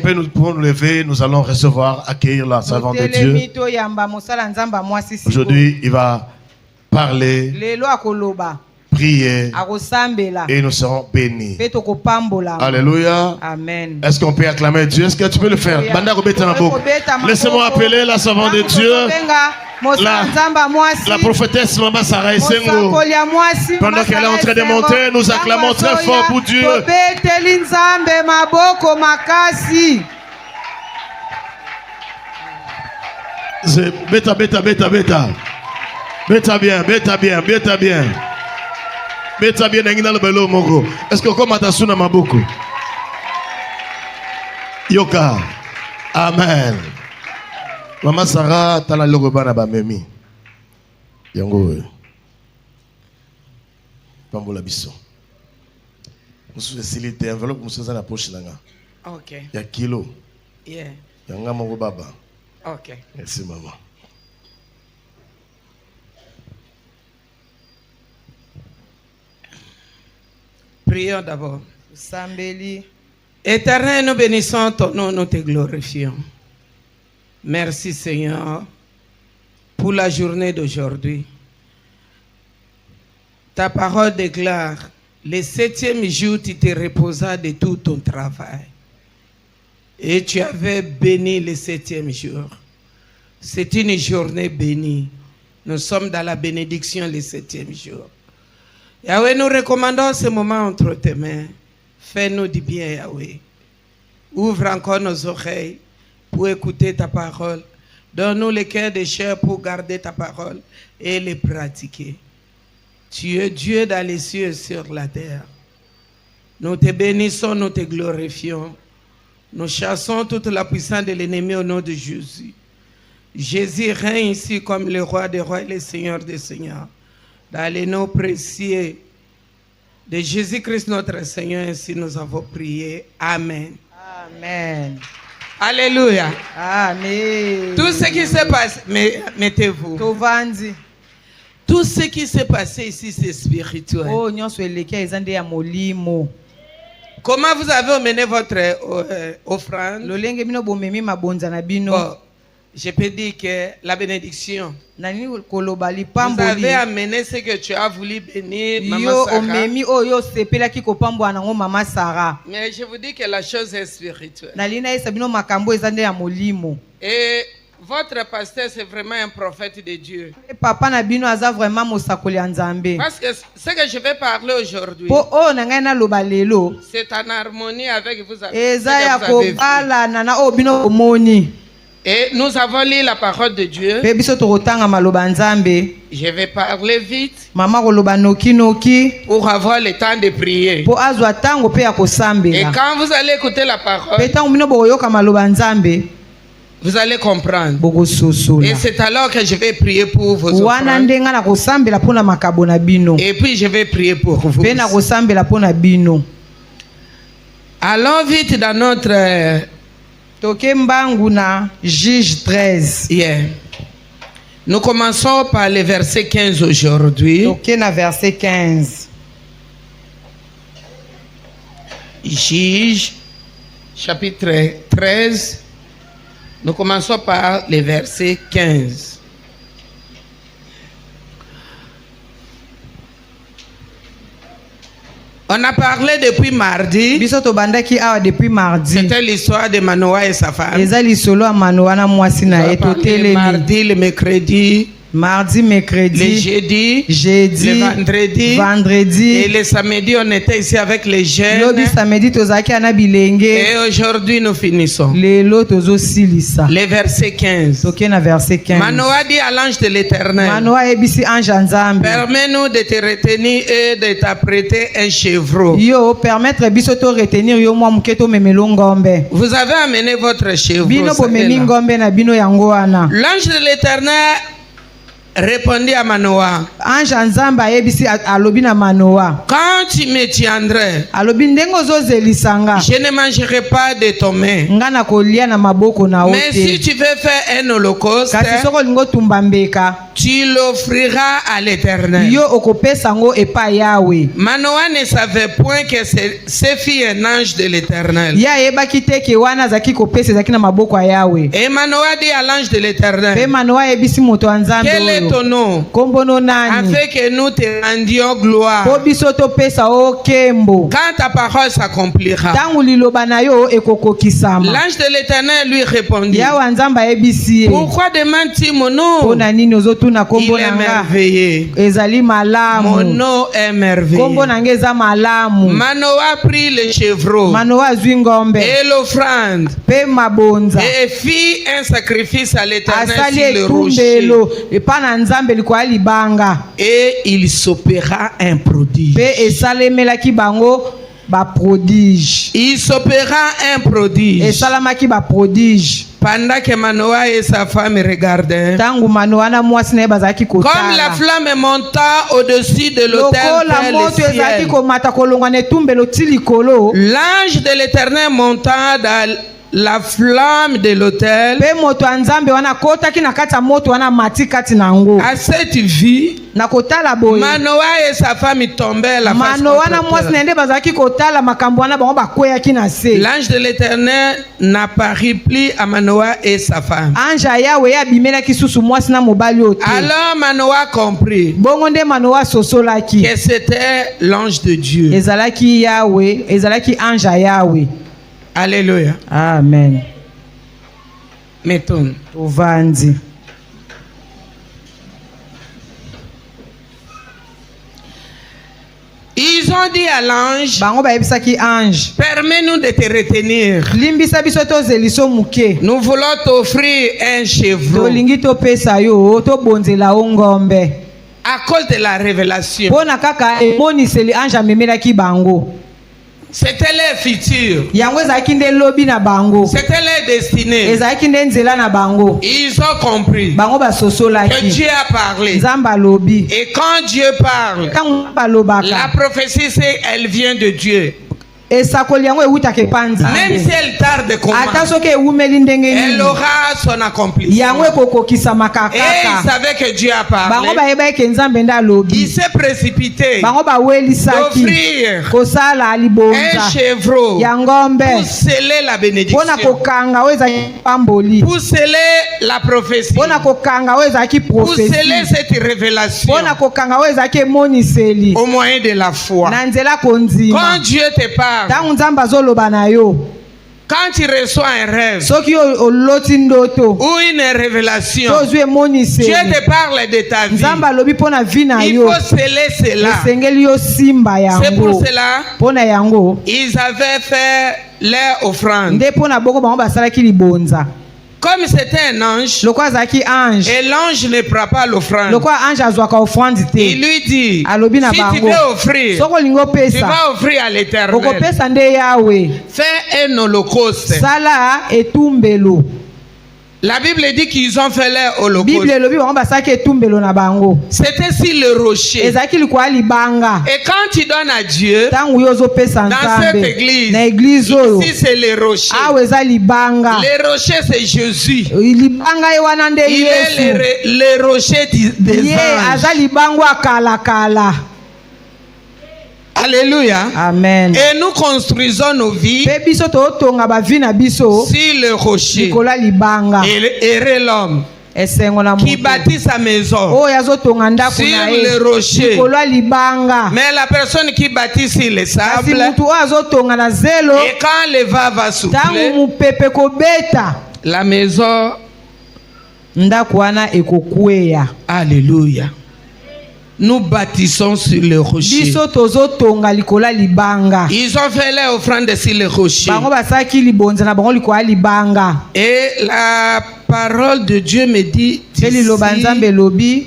camper, nous pouvons nous lever, nous allons recevoir, accueillir la servante de Dieu. Aujourd'hui, il va parler, prier, et nous serons bénis. Alléluia. Amen. Est-ce qu'on peut acclamer Dieu? Est-ce que tu peux le faire? Laissez-moi appeler la servante de Dieu, la prophétesse Maman Sarah Esengo. Pendant qu'elle est en train de monter, nous acclamons très fort pour Dieu. Beta, beta, beta, beta. Beta bien, beta bien, beta bien. Beta bien, n'engina le belo moko. Est-ce que comme atasuna maboko? Yoka. Amen. Maman Sarah, t'as la logo bana ba memi. Yango. Pambola biso. Nous faciliter enveloppe nous dans la poche là. OK. Ya kilo. Yeah. Yanga moko baba. OK. Merci maman. Prions d'abord. Éternel, nous bénissons ton nom, nous te glorifions. Merci Seigneur pour la journée d'aujourd'hui. Ta parole déclare, le 7e jour, tu te reposas de tout ton travail. Et tu avais béni le 7e jour. C'est une journée bénie. Nous sommes dans la bénédiction le 7e jour. Yahweh, nous recommandons ce moment entre tes mains. Fais-nous du bien, Yahweh. Ouvre encore nos oreilles pour écouter ta parole. Donne-nous le cœur de chair pour garder ta parole et les pratiquer. Tu es Dieu dans les cieux et sur la terre. Nous te bénissons, nous te glorifions. Nous chassons toute la puissance de l'ennemi au nom de Jésus. Jésus règne ici comme le roi des rois et le seigneur des seigneurs. Dans les noms précieux de Jésus-Christ notre Seigneur, ainsi nous avons prié. Amen. Amen. Alléluia. Amen. Tout ce qui s'est passé, mettez-vous. Tout ce qui s'est passé ici, c'est spirituel. Comment vous avez emmené votre offrande? Bon, je peux dire que la bénédiction. Vous avez amené ce que tu as voulu bénir, Maman Sarah. Mais je vous dis que la chose est spirituelle. Et votre pasteur, c'est vraiment un prophète de Dieu. Parce que ce que je vais parler aujourd'hui, c'est en harmonie avec vous. Et nous avons lu la parole de Dieu. Je vais parler vite pour avoir le temps de prier. Et quand vous allez écouter la parole, vous allez comprendre. Et c'est alors que je vais prier pour vos offrandes. Et puis je vais prier pour vous. Allons vite dans notre Juge 13. Yeah. Nous commençons par le verset 15 aujourd'hui. Verset 15. Juge, chapitre 13. Nous commençons par le verset 15. On a parlé depuis mardi. C'était l'histoire de Manoah et sa femme. Mardi, le mercredi, le jeudi, le vendredi, et le samedi on était ici avec les jeunes. Et aujourd'hui nous finissons. Le verset 15. Manoah dit à l'ange de l'Éternel, permets-nous de te retenir et de t'apprêter un chevreau. Vous avez amené votre chevreau. L'ange de l'Éternel répondit à Manoah, quand tu me tiendrais, je ne mangerai pas de ton main. Mais si tu veux faire un holocauste, tu l'offriras à l'Éternel. yo okopesa ngo epai yawe. Manoah ne savait point que c'est fille un ange de l'Éternel. Ya ayebaki te ke wana azalaki kopesa ezalaki na maboko ya yawe. Et Manoah dit à l'ange de Pe l'Éternel, Manoa ayebisi moto ya Nzambe quel est oyo. ton nom? Kombo no nani? Afin que nous te rendions gloire. Po biso topesa o kembo. Quand ta parole s'accomplira. Tangu liloba na yo ekokokisama. L'ange de l'Éternel lui répondit, Yawe Nzambe ayebisi ye. pourquoi demandes-tu mon nom? Pona nini ozotuna Il kombo est na nga? merveilleux. Ezali Mon malamu. nom est merveilleux. Kombo na nga eza malamu. Manoah prit le chevreau Manoa azwi ngombe. et l'offrande Pe mabonza. et fit un sacrifice à l'Éternel Asali sur le rocher. etumbelo. Epa na Nzambe likoya libanga. Et il s'opéra un prodige. Pe esalemelaki bango ba prodige. Il s'opéra un prodige. Esalamaki ba prodige. Pendant que Manoah et sa femme regardaient, Tangu Manoa na mwasi na ye bazalaki comme la kotala. flamme monta au-dessus de l'autel Lokola vers moto le ezalaki ciel, komata kolongwa na etumbelo ti likolo. l'ange de l'Éternel monta dans la flamme de l'autel. Pe moto ya Nzambe wana akotaki na kati ya moto wana mati kati na yango. À cette vue, Na kotala boye. Manoah et sa femme tombaient la face Manoa na contre mwasi na terre. nde bazalaki kotala makambo wana bango bakweyaki na se. L'ange de l'Éternel n'apparut plus à Manoah et sa femme. Ange ya Yawe abimelaki susu mwasi na mobali oyo te. Alors Manoah comprit Bongo nde Manoa sosolaki. que c'était l'ange de Dieu. Ezalaki Yawe, ezalaki ange ya Yawe. Alléluia. Amen. Mettons. Tovandi. Ils ont dit à l'ange, Bango bayebisaki ange. permets-nous de te retenir. Limbisa biso tozeliso muke. Nous voulons t'offrir un chevreau Tolingi topesa yo tobonzela o ngombe. à cause de la révélation. Pona kaka emoniseli ange amemelaki bango. C'était leur futur. Yango ezalaki nde lobi na bango. C'était leur destinée. Ezalaki nde nzela na bango. Ils ont compris Bango que basosolaki. Dieu a parlé. Nzambe alobi. Et quand Dieu parle, Kango la balobaka. prophétie, elle vient de Dieu. Esakoli yango ewutaka epai Même Nzambe. si elle tarde comment, Ata soki ewumeli ndenge elle nini. aura son accomplissement. Yango ekokokisamaka Et ils kaka. savaient que Dieu a Bango parlé. bayeba eke Nzambe nde alobi. Il s'est précipité Bango bawelisaki d'offrir kosala un libonza chevreau ya ngombe pour sceller la mpona bénédiction, kokanga oyo ezalaki pamboli, pour sceller la prophétie, mpona kokanga oyo ezalaki pour sceller profesi, cette révélation mpona kokanga oyo ezalaki emoniseli au moyen de la foi. na nzela Quand kondima. Dieu te parle, Ntango Nzambe azoloba na yo, quand tu reçois un rêve soki oloti ndoto ou une révélation, to ozwi Dieu emoniseli, te parle de ta vie. Nzambe alobi mpona vi na Il yo, faut sceller cela. esengeli yo simba C'est pour yango. cela Mpona yango ils avaient fait leur offrande. nde mpona boko bango basalaki libonza. Comme c'était un ange, Lokwa azalaki ange, et l'ange ne prend pas l'offrande, lokwa ange azwaka ofrande il te, lui dit, alobi na si tu bango, veux offrir, soki olingi tu opesa vas offrir à l'Éternel. okopesa nde Yawe. Fais un holocauste. Sala etumbelo. La Bible dit qu'ils ont fait leur holocauste. Bible elobi bango basalaki etumbelo na bango. C'était sur le rocher. Ezalaki likwa libanga. Et quand tu donnes à Dieu, Ntango yo ozopesa dans cette Nzambe église, na eglize oyo, ici c'est le rocher. awa eza libanga. Le rocher c'est Jésus. Libanga ye wana nde Il est Yesu. le rocher des Ye anges. aza libango akala. Alléluia. Amen. Et nous construisons nos vies Pe biso totonga bavi na biso sur le rocher. likola libanga. Et l'homme Esengo na qui moto bâtit sa maison oyo azotonga ndako sur na le ye rocher. likolo ya libanga. Mais la personne qui bâtit sur le Kasi sable, mutu oyo azotonga na zelo, et quand le vent va ntango souffler, mupepe kobeta, la maison, ndako wana ekokweya. alléluia. Nous bâtissons sur le rocher. Biso tozotonga likolo ya libanga. Ils ont fait leur offrande sur le rocher. Bango basalaki libonza na bango likolo ya libanga. Et la parole de Dieu me dit Pe liloba ici, Nzambe elobi,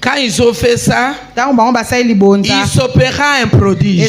quand ils ont fait ça, ntango bango basali libonza, il s'opéra un prodige.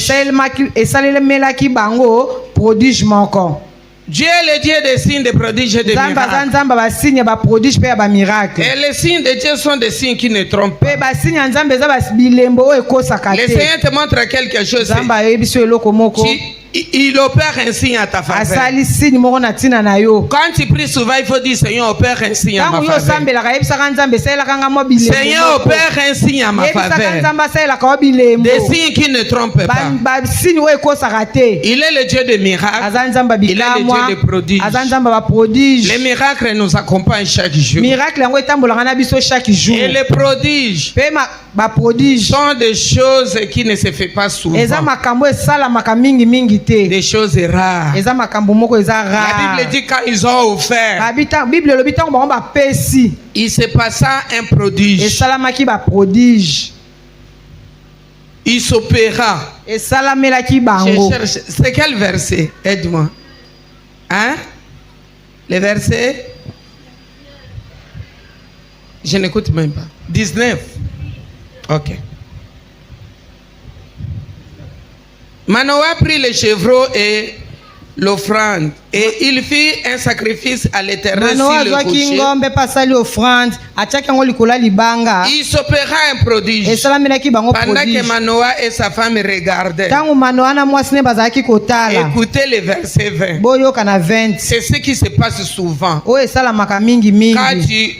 esalemelaki bango prodige moko. Dieu est le Dieu des signes, des prodiges et des Nzambe aza miracles. Nzambe basigne ya baprodige mpe ya bamiracle. Et les signes de Dieu sont des signes qui ne trompent pas. Mpe basigne ya Nzambe eza bilembo oyo ekosaka Le te. Seigneur te montre quelque chose. Nzambe ayebi biso eloko moko. Il opère un signe à ta faveur. asali signe moko na ntina na yo. Quand tu pries souvent, il faut dire Seigneur, opère un signe à ma Ntango yo faveur. osambelaka yebisaka nzambe esalelaka nga mwa bilembo Seigneur, moko. opère un signe à ma Yebisaka faveur. nzambe asalelaka wa bilembo. Des signes qui ne trompent pas. Basigne oyo ekosaka te. Il est le Dieu des miracles. Aza nzambe Il est le bikamwa. Dieu des prodiges. Aza nzambe baprodige. Les miracles nous accompagnent chaque jour. Miracle yango etambolaka na biso chaque jour. Et les prodiges Pe baprodige sont des choses qui ne se font pas souvent. eza makambo esalamaka mingi mingi te. Des choses rares. Eza makambo moko eza La rare. Bible dit quand ils ont offert, Bible elobi ntango bango bapesi il se passa un prodige. esalamaki baprodige. Il s'opéra. Esalamelaki Je bango. cherche. C'est quel verset? Aide-moi. Hein? Le verset? Je n'écoute même pas. 19. Ok. Manoah prit le chevreau et l'offrande et il fit un sacrifice à l'Éternel Manoa sur le azwaki rocher. ngombe mpe asali offrande atiaki yango likolo ya libanga Il s'opéra un prodige. esalamelaki bango Pendant que prodige. Manoah et sa femme regardaient. Ntango Manoa na mwasi ne bazalaki kotala Écoutez le verset 20. boyoka na 20 C'est ce qui se passe souvent. oyo esalamaka mingi Quand mingi.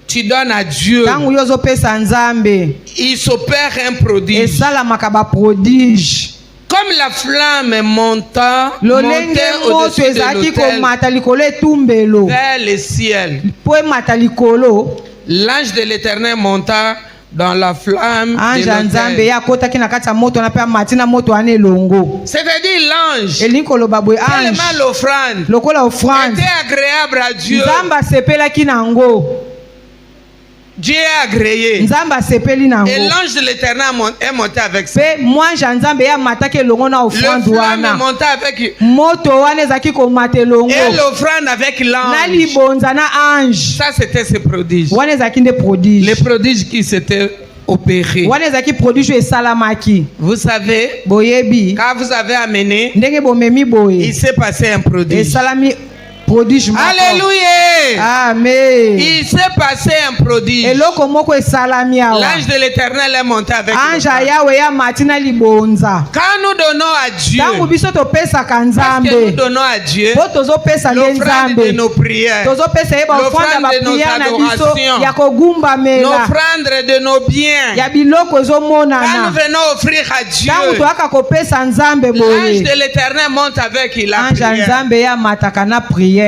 tu donnes à Dieu, Ntango yo ozopesa nzambe il s'opère un prodige. esalamaka baprodige. Comme la flamme montait lolenge moto au-dessus de ezalaki l'autel komata likolo etumbelo vers le ciel, mpo emata likolo. l'ange de l'Éternel monta dans la flamme de Ange ya nzambe ye l'autel. akotaki na kati ya moto na mpe amati na moto wana elongo. C'est-à-dire l'ange, elingi koloba boye ange tellement l'offrande lokola offrande était agréable à Dieu. nzambe asepelaki nango. Dieu est agréé. Nzambe asepeli nango. Et l'ange de l'Éternel est monté avec ça. Pe mwanji ya nzambe ye amataki elongo na Le offrande flamme wana. est monté avec Moto wana ezalaki komata elongo et l'offrande avec na l'ange. libonza na ange. Ça, c'était ce prodige. Wana ezalaki nde prodige. Les prodiges qui s'étaient opérés. Wana ezalaki prodige oyo esalamaki. Vous savez, Boyebi quand vous avez amené, ndenge bomemi il boye s'est passé un prodige. esalami prodige moko. Alléluia! Amen. Il s'est passé un prodige. Eloko moko esalami awa. L'ange de l'Éternel est monté avec Ange nous. ya Yawe ya mati na libonza. Quand nous donnons à Dieu, Ntango biso topesaka parce que nous nzambe donnons à Dieu po tozopesa nde l'offrande de nzambe nos prières, tozopesa ye baofrande l'offrande de nos bapriere na biso adorations, ya kogumbamela l'offrande de nos biens. ya biloko Quand nous ezomonana. venons offrir à Dieu, Ntango toyaka kopesa nzambe l'ange boye de l'Éternel monte avec la ange ya prière, nzambe ye amataka na priere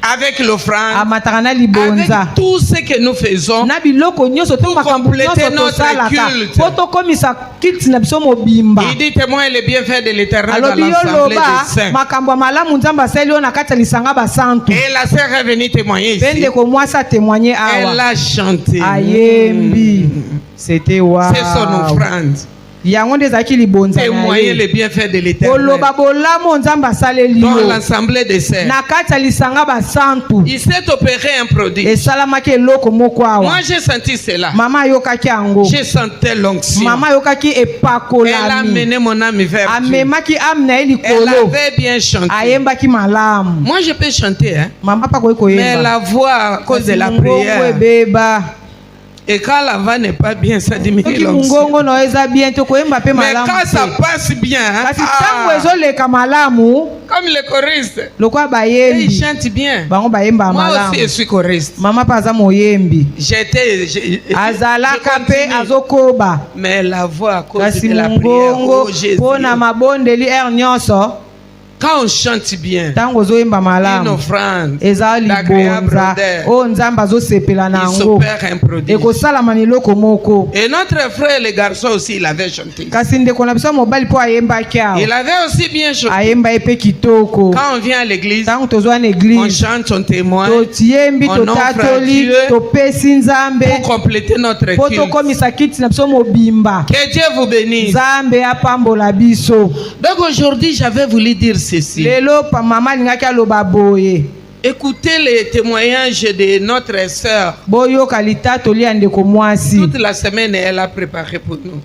avec l'offrande, amataka na avec libonza tout ce que nous faisons. na biloko nyonso to Pour makambo compléter nyonso notre tosalaka culte. po tokomisa kiti na biso mobimba. Il dit témoin les bienfaits de l'Éternel dans alobi yo l'assemblée loba des saints. makambo ya malamu nzambe asali yo na kati ya lisanga basantu. Et la sœur est venue témoigner Pe ici. ndeko mwasi atémoigne Elle awa a chanté. ayembi c'était wa C'est son offrande. yango nde ezalaki libonza na Témoigner les ye bienfaits de l'Éternel koloba bolamu nzambe asaleli dans yo l'assemblée des saints. na kati ya lisanga basantu. Il s'est opéré un prodige. esalamaki eloko moko Moi, awa. j'ai senti cela. Mama ayokaki yango. J'ai senti l'onction. Mama ayokaki Elle a epakolami mené mon âme vers Dieu. amemaki ame na ye Elle likolo avait bien chanté. ayembaki malamu. Moi, je peux chanter, hein. Mama apakoki Mais koyemba la voix, à cause de la Kasi mongongo prière. ebeba. Et quand la voix n'est pas bien, ça diminue soki l'onction. mongongo na yo eza bien te koyemba mpe Mais malamu quand ça te. passe bien, hein, kasi ntango ezoleka malamu comme les choristes, lokola ils bayembi chantent bien. bango bayemba Moi aussi, je malamu. suis choriste. Mama mpe aza moyembi azalaka mpe continue. azokoba Mais la voix, à cause kasi de la prière, mongongo oh Jésus. mpo na mabondeli ere nyonso Quand on chante bien, ntango ozoyemba une malamu offrande, eza l'agréable libonza odeur, oyo nzambe azosepela na il yango s'opère un prodige. ekosalama na eloko moko. Et notre frère, le garçon aussi, il avait chanté. kasi ndeko na biso mobali mpo ayembaki Il awa avait aussi bien chanté. ayemba ye mpe kitoko. Quand on vient à l'église, ntango tozwa na on eglize chante, on témoigne totiyembi On offre à totatoli Dieu topesi nzambe pour compléter notre mpo culte. tokomisa kiti na biso mobimba. Que Dieu vous bénisse. nzambe apambola biso. Donc aujourd'hui, j'avais voulu dire ceci. lelo pa mama alingaki aloba boye Écoutez les témoignages de notre sœur. boyoka litatoli ya ndeko mwasi. Toute la semaine, elle a préparé pour nous.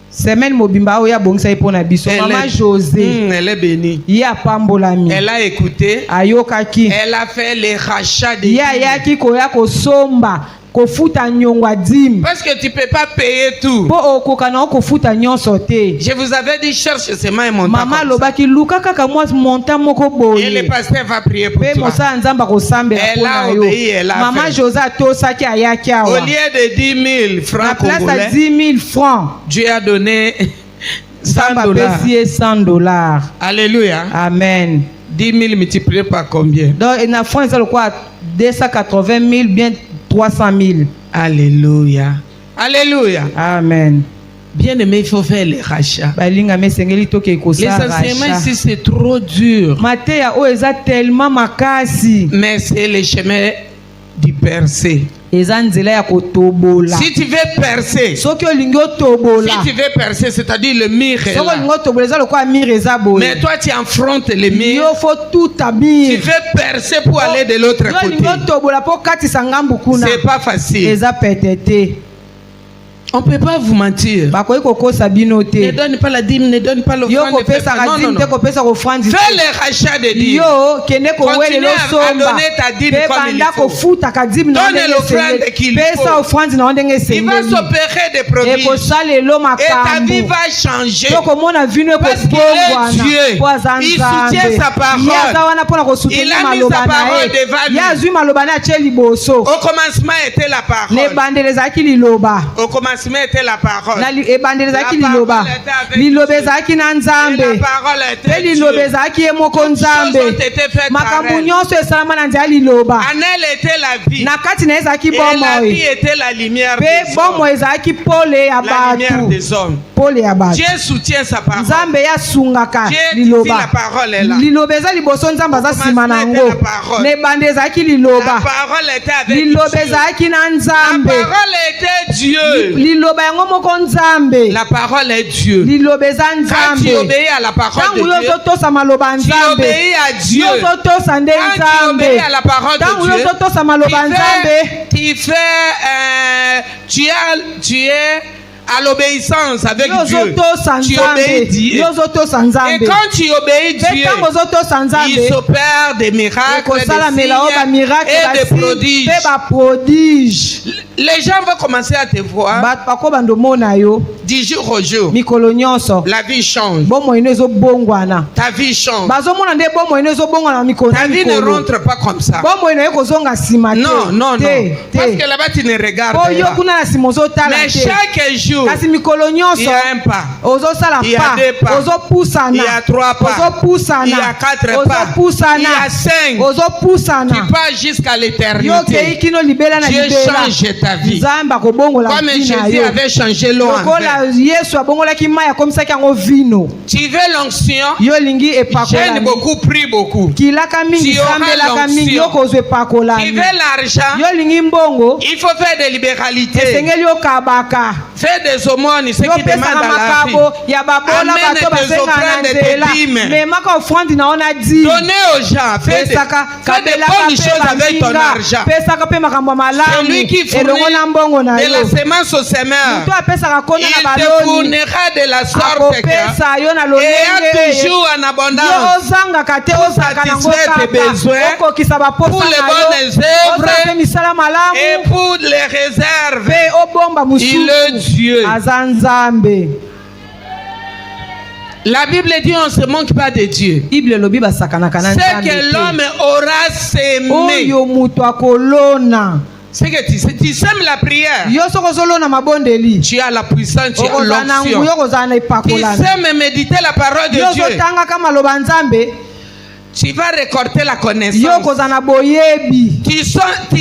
semaine mobimba oyo abongisa ye mpo na biso. mama José Elle est bénie. ye apambolami Elle a écouté. ayokaki Elle a fait les rachats de ye dîmes. ayaki koya kosomba kofuta nyongwa dim Parce que tu ne peux pas payer tout. po okoka na kofuta nyonso te. Je vous avais dit, cherche seulement un montant. Mama comme ça. lobaki luka kaka mwa montant moko Et le boye pasteur va prier pour pe toi. mosala nzambe akosambela Elle a mpona yo. obéi, elle a Mama fait. José atosaki ayaki Au awa lieu de 10 000 na francs place ya congolais, 10 000 francs Dieu a donné 100 nzambe dollars. apesi ye 100 dollars. Alléluia. Amen. 10 000 multiplié par combien? Donc na franc eza lokwa 280 000 bien 300 000. Alléluia. Alléluia. Amen. Bien aimé, il faut faire les rachats. Balinga mesengeli toke Les kosala enseignements rachat. ici, c'est trop dur. mateya oyo eza tellement makasi Mais c'est le chemin du percer. eza nzela ya kotobola. Si tu veux percer, soki olingi otobola si tu veux percer, c'est-à-dire le mur est soki là. olingi otobola eza lokola mire eza boye. Mais toi, tu affrontes le mur. yo fo tuta Tu mire veux percer pour aller de l'autre yo côté. olingi otobola mpo katisa ngambu kuna C'est pas facile. eza pete te. On ne peut pas vous mentir. bakoki kokosa bino Ne te. donne pas la dîme, ne donne pas yo l'offrande. Ne fais pas- kopesaka Non, non, dime te non. kopesa kofrandi Fais le rachat de dîme. yo kende Continue kowelela à osomba donner ta dîme mpe comme il banda faut. kofutaka dime na Donne l'offrande qu'il faut. pesa ofrandi na ndenge Il va esengeli s'opérer des prodiges. ekosala elo Et ta vie makambo va changer. tokomona vino Parce qu'il est Dieu. ekobongwana po aza Il soutient sa parole. ye aza wana mpona Il kosuteni a mis maloba sa na parole devant ye lui. ye azwi maloba na atie liboso Au commencement était la parole. na ebandeli ezalaki liloba Au commencement était la parole. ebandeli ezalaki La liloba parole était avec liloba Dieu. ezalaki na Et nzambe la parole mpe était liloba Dieu. ezalaki ye moko Toutes choses nzambe ont été faites par makambo elle. nyonso esalama na nzela ya liloba En elle était la vie. na kati na ye ezalaki Et la vie bomoi était la lumière mpe des bomoi hommes. ezalaki pole ya La lumière bato des hommes. pole ya bato Dieu soutient sa parole. nzambe ye asungaka Dieu dit liloba la parole est là. liloba eza liboso nzambe aza nsima na yango La parole. na ebande ezalaki La liloba parole était avec liloba Dieu. ezalaki na La nzambe parole était Dieu. liloba yango moko nzambe La parole est Dieu. liloba eza Quand tu nzambe obéis à la parole de ntango yo Dieu, ozotosa maloba ya tu nzambe obéis à Dieu. yo ozotosa nde Quand tu nzambe obéis à la parole ntango de yo Dieu, ozotosa maloba ya nzambe tu es à l'obéissance avec yo Dieu. ozotosa Tu obéis nzambe Dieu. yo ozotosa Et nzambe quand tu obéis mpe Dieu, ntango ozotosa il nzambe s'opère des miracles, ekosalamela oyo des bamiracle signes et des basi prodiges. mpe baprodige Les gens vont commencer à te voir bato bakobanda omona yo du jour au jour. mikolo nyonso La vie change. bomoi ino ezobongwana Ta vie change. bazomona nde bomoi ino ezobongwana na mikolo Ta na vie ne mikolo rentre pas comme ça. bomoi ino ekozonga nsima te Non, non, non. te Parce te que là-bas, tu ne regardes po yo pas. kuna na nsima ozotala Mais te chaque jour, kasi mikolo il nyonso y a un pas. ozosala Il y a deux pas. ozopusana Il y a trois pas. ozopusana Il y a quatre pas. ozopusana Il y a cinq. ozopusana Tu pars jusqu'à yo l'éternité. kei kino libela na Dieu libela change ta vie. nzambe akobongola Comme vi na Jésus yo avait changé l'eau en lokola vin. yesu abongolaki mai akomisaki yango vino Tu veux l'onction? yo olingi Jeûne epakolami beaucoup, prie beaucoup. kilaka mingi Tu auras sambelaka mingi l'onction. yo kozwa Tu epakolami veux l'argent? yo olingi mbongo Il faut faire des libéralités. esengeli okabaka Fais des aumônes, ce yo qui demande opesaka à la makabo vie. ya babola Amène bato tes basenga na offrandes, tes nzela dîmes. memaka ofrandi na yo na dime Donnez aux gens. Fais des pesaka bonnes choses avec ton argent. pesaka mpe makambo ya malamu Celui qui elongo na mbongo na fournit de la yo semence au semeur, moto apesaka kono na il te baloni fournira de la sorte que akopesa yo na et a lolenge toujours en yo abondance ozangaka te ozalaka nango satisfaire tes besoins, kaka okokisa baposa pour les na bonnes yo œuvres ozala mpe misala et malamu pour les réserves. mpe obomba Il est mosusu Dieu. aza nzambe. La Bible dit on ne se manque pas de Dieu. bible elobi basakanaka na Ce nzambe que te. l'homme aura sémé, oyo moto akolona c'est que tu sèmes la prière. yo soki ozolona mabondeli Tu as la puissance, tu as okozala na l'onction. nguya okozala na Tu epakolana sèmes méditer la parole de yo Dieu. ozotangaka maloba ya nzambe Tu vas récolter la yo connaissance. okozala na boyebi Tu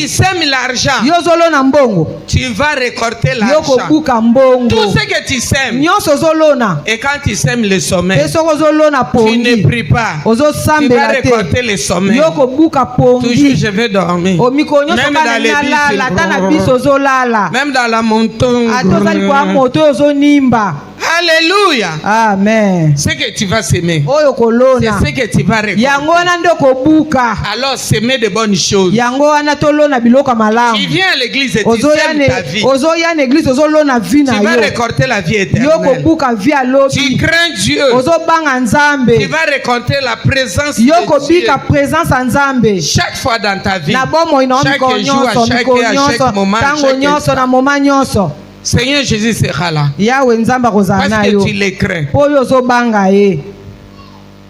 sèmes l'argent. yo ozolona mbongo Tu vas récolter yo l'argent. kobuka Tout mbongo ce que tu sèmes. nyonso ozolona Et quand tu sèmes le sommeil, mpe soki ozolona tu ne pongi pries pas. Tu vas ozosambela récolter te le sommeil. yo kobuka Toujours pongi je vais dormir. omikolo nyonso Même dans les bana nalala ata na biso ozolala Même dans la montagne. ata ozali kwa moto oyo ozonimba Alléluia. Amen. Ce que tu vas s'aimer, Oyo c'est kolona. ce que tu vas récolter. Yango wana ndo kobuka. Alors s'aimer de bonnes choses. Yango wana tolona biloko Tu malamu. viens à l'église et tu Ozoya aimes ta vie. ozoya na église ozolona vie Tu na vas yo. récolter la vie Yo éternelle. kobuka vie Tu alobi. crains Dieu. Ozobanga Tu Nzambe. vas récolter la présence Yo de Dieu. kobika présence ya Nzambe. Chaque fois dans ta vie. Na bomoi na Chaque mikolo jour, à nyonso, chaque mikolo heure, à nyonso, chaque moment, tango chaque nyonso instant. na moma nyonso. Seigneur Jésus sera là. Yawe Nzambe akozala Parce na que yo. tu les crains. Po yo ozobanga ye.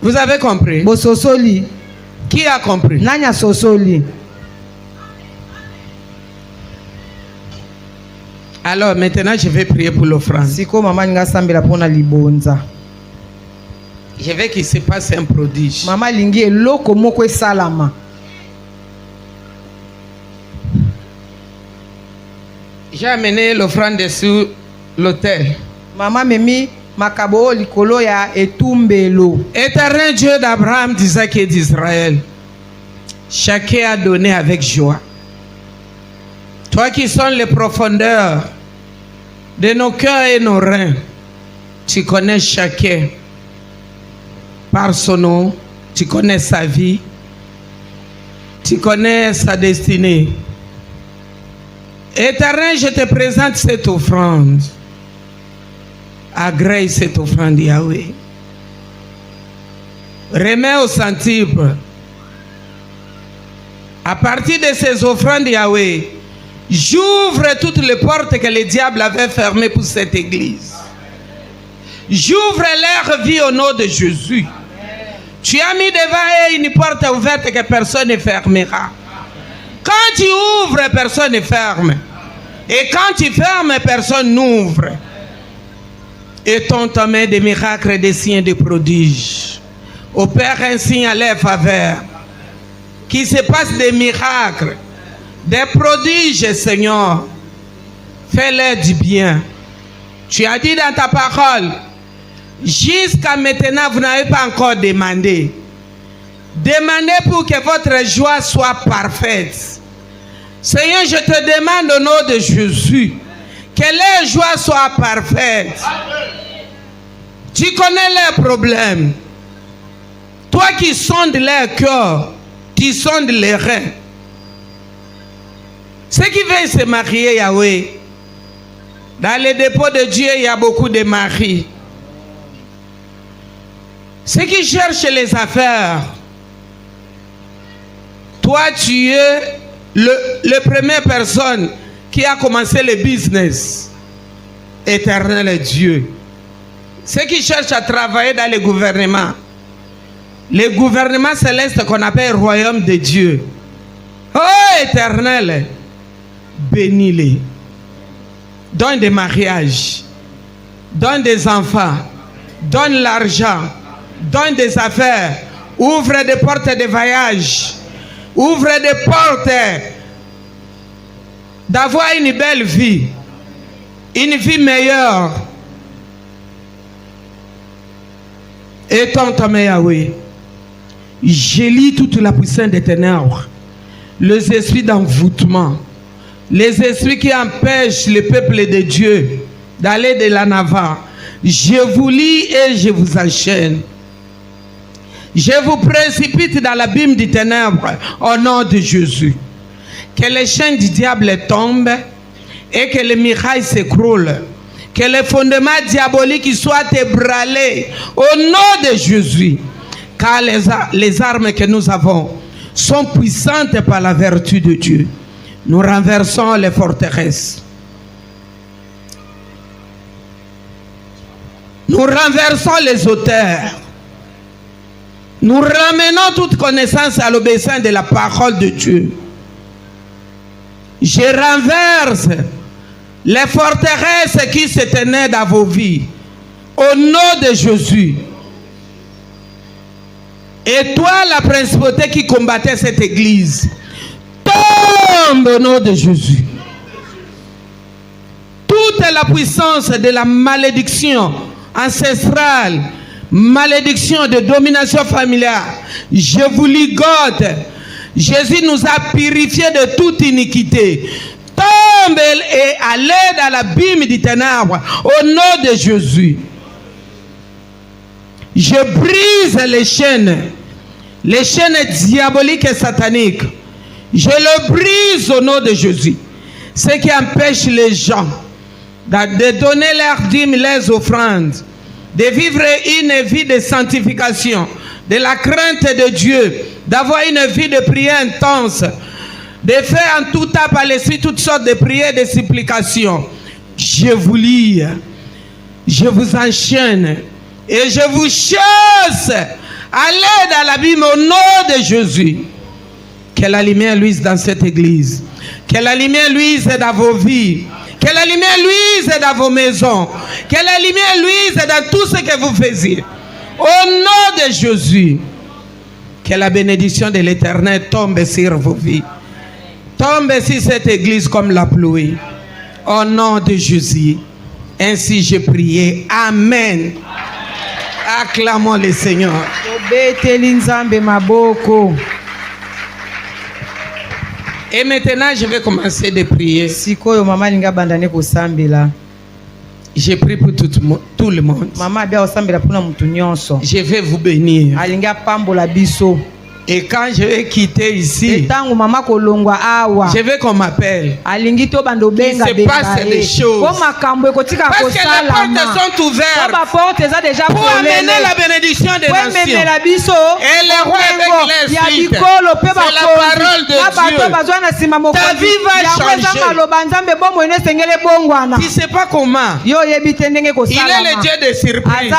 Vous avez compris? Bososoli. Qui a compris? Nani asosoli. Alors maintenant, je vais prier pour l'offrande. Siko mama ninga sambela pona libonza. Je veux qu'il se passe un prodige. Mama lingi eloko moko esalama. J'ai amené l'offrande sur l'autel. Mama memi makabo likolo ya etumbelo. Éternel Dieu d'Abraham, d'Isaac et d'Israël, chacun a donné avec joie. Toi qui sonnes les profondeurs de nos cœurs et nos reins, tu connais chacun par son nom, tu connais sa vie, tu connais sa destinée. Éternel, je te présente cette offrande. Agrée cette offrande, Yahweh. Remets au centuple. À partir de ces offrandes, Yahweh, j'ouvre toutes les portes que le diable avait fermées pour cette église. J'ouvre leur vie au nom de Jésus. Tu as mis devant eux une porte ouverte que personne ne fermera. Quand tu ouvres, personne ne ferme. Et quand tu fermes, personne n'ouvre. Et ton main des miracles, des signes, des prodiges. Opère un signe à leur faveur. Qu'il se passe des miracles, des prodiges, Seigneur. Fais-leur du bien. Tu as dit dans ta parole, jusqu'à maintenant, vous n'avez pas encore demandé. Demandez pour que votre joie soit parfaite. Seigneur, je te demande au nom de Jésus, que leur joie soit parfaite. Tu connais leurs problèmes. Toi qui sondes leur cœur, tu sondes les reins. Ceux qui veulent se marier, Yahweh, dans les dépôts de Dieu, il y a beaucoup de maris. Ceux qui cherchent les affaires, toi tu es le première personne qui a commencé le business. Éternel Dieu. Ceux qui cherchent à travailler dans le gouvernement céleste qu'on appelle royaume de Dieu. Oh Éternel, bénis-les. Donne des mariages, donne des enfants, donne l'argent, donne des affaires, ouvre des portes de voyage, ouvre des portes d'avoir une belle vie, une vie meilleure. Et ton Yahweh, je lis toute la puissance des ténèbres, les esprits d'envoûtement, les esprits qui empêchent le peuple de Dieu d'aller de l'en avant. Je vous lis et je vous enchaîne. Je vous précipite dans l'abîme des ténèbres au nom de Jésus. Que les chaînes du diable tombent et que les murailles s'écroulent. Que les fondements diaboliques soient ébranlés au nom de Jésus. Car les armes que nous avons sont puissantes par la vertu de Dieu. Nous renversons les forteresses. Nous renversons les auteurs. Nous ramenons toute connaissance à l'obéissance de la parole de Dieu. Je renverse les forteresses qui se tenaient dans vos vies. Au nom de Jésus. Et toi, la principauté qui combattait cette église, tombe au nom de Jésus. Toute la puissance de la malédiction ancestrale, malédiction de domination familiale, je vous ligote. Jésus nous a purifiés de toute iniquité. Tombe et allez dans l'abîme du ténèbre au nom de Jésus. Je brise les chaînes diaboliques et sataniques. Je le brise au nom de Jésus. Ce qui empêche les gens de donner leurs dîmes, les offrandes, de vivre une vie de sanctification, de la crainte de Dieu, d'avoir une vie de prière intense, de faire en tout temps par l'esprit toutes sortes de prières, de supplications. Je vous lie, je vous enchaîne et je vous chasse. Allez dans l'abîme au nom de Jésus. Que la lumière luise dans cette église. Que la lumière luise dans vos vies. Que la lumière luise dans vos maisons. Que la lumière luise dans tout ce que vous faisiez. Au nom de Jésus. Que la bénédiction de l'Éternel tombe sur vos vies. Tombe sur cette église comme la pluie. Au nom de Jésus. Ainsi j'ai prié. Amen. Acclamons le Seigneur. Et maintenant, je vais commencer de prier. J'ai prié pour tout le monde. Je vais vous bénir. Et quand je vais quitter ici, je veux qu'on m'appelle. Il se passe des choses. Parce que les portes sont ouvertes pour amener la bénédiction des nations. Et le roi avec les suites. C'est la parole de Dieu. Ta vie va changer. Tu ne sais pas comment. Il est le Dieu des surprises.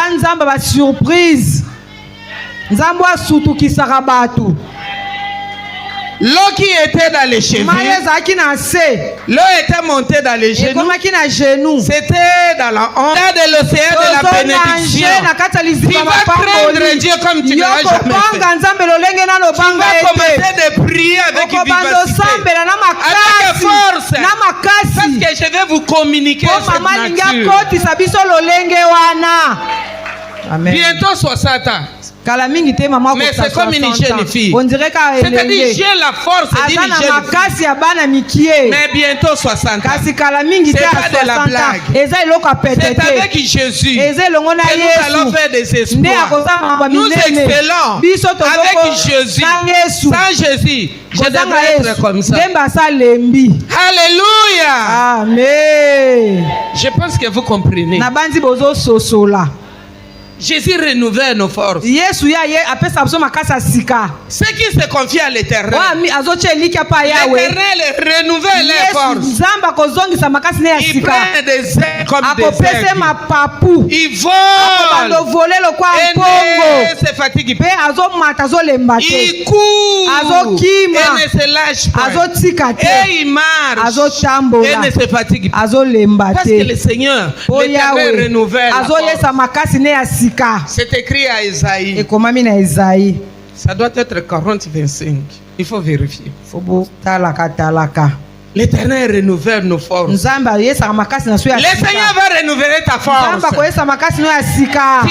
L'eau qui était dans les cheveux, l'eau était montée dans les genoux, c'était dans la honte de l'océan de la bénédiction. Tu vas prendre Dieu comme tu ne l'as jamais fait. Tu vas commencer de prier avec vivacité, avec force, parce que je vais vous communiquer cette nature. Bientôt 60 ans. Mais c'est comme une jeune fille. C'est-à-dire j'ai la force d'une jeune fille. Mais bientôt 60 ans. C'est pas de la blague. C'est avec Jésus que nous allons faire des espoirs. Nous excellons avec Jésus. Sans Jésus, je devrais être comme ça. Alléluia. Amen. Je pense que vous comprenez. Jésus renouvelle nos forces. Ceux qui se confient à l'Éternel, l'Éternel renouvelle les forces. Ils prennent des ailes comme des aigles. Ils volent et ne se fatiguent pas. Ils courent et ne se lâchent pas. Et ils marchent et ne se fatiguent pas. Parce que le Seigneur, l'Éternel renouvelle la force. C'est écrit à Isaïe. Ça doit être 40-25. Il faut vérifier. L'Éternel renouvelle nos forces. Le Seigneur va renouveler ta force. Tu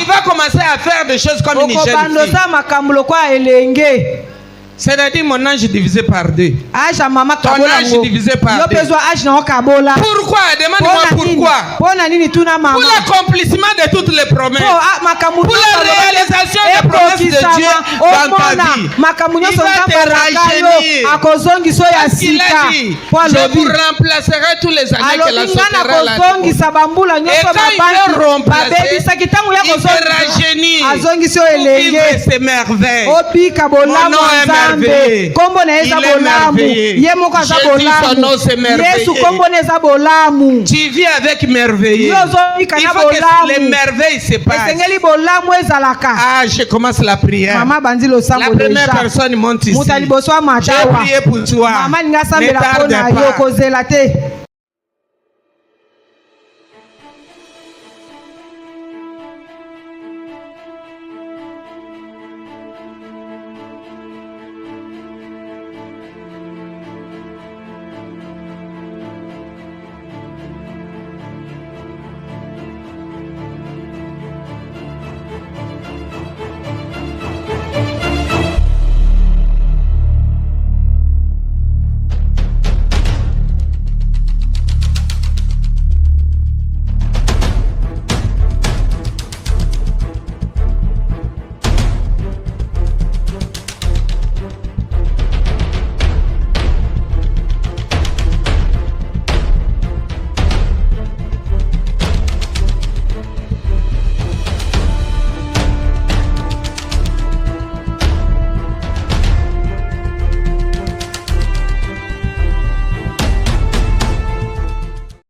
vas commencer à faire des choses comme une jeune fille. C'est-à-dire mon âge divisé par 2. Ton âge divisé par 2. Pourquoi? Demande-moi pourquoi. Pour l'accomplissement de toutes les promesses. Pour la réalisation des promesses de Dieu dans ta vie. Il va te rajeunir. Parce qu'il a dit, je vous remplacerai tous les années que la sauterelle a dit. Et quand il veut remplacer, il te rajeunir pour vivre ses merveilles. Mon nom est merveilleux. Il est merveilleux. Jésus, son nom c'est merveilleux. Tu vis avec merveilleux. Il faut que les merveilles se passent. Ah, je commence la prière. La première personne monte ici. J'ai prié pour toi. Ne tarde pas.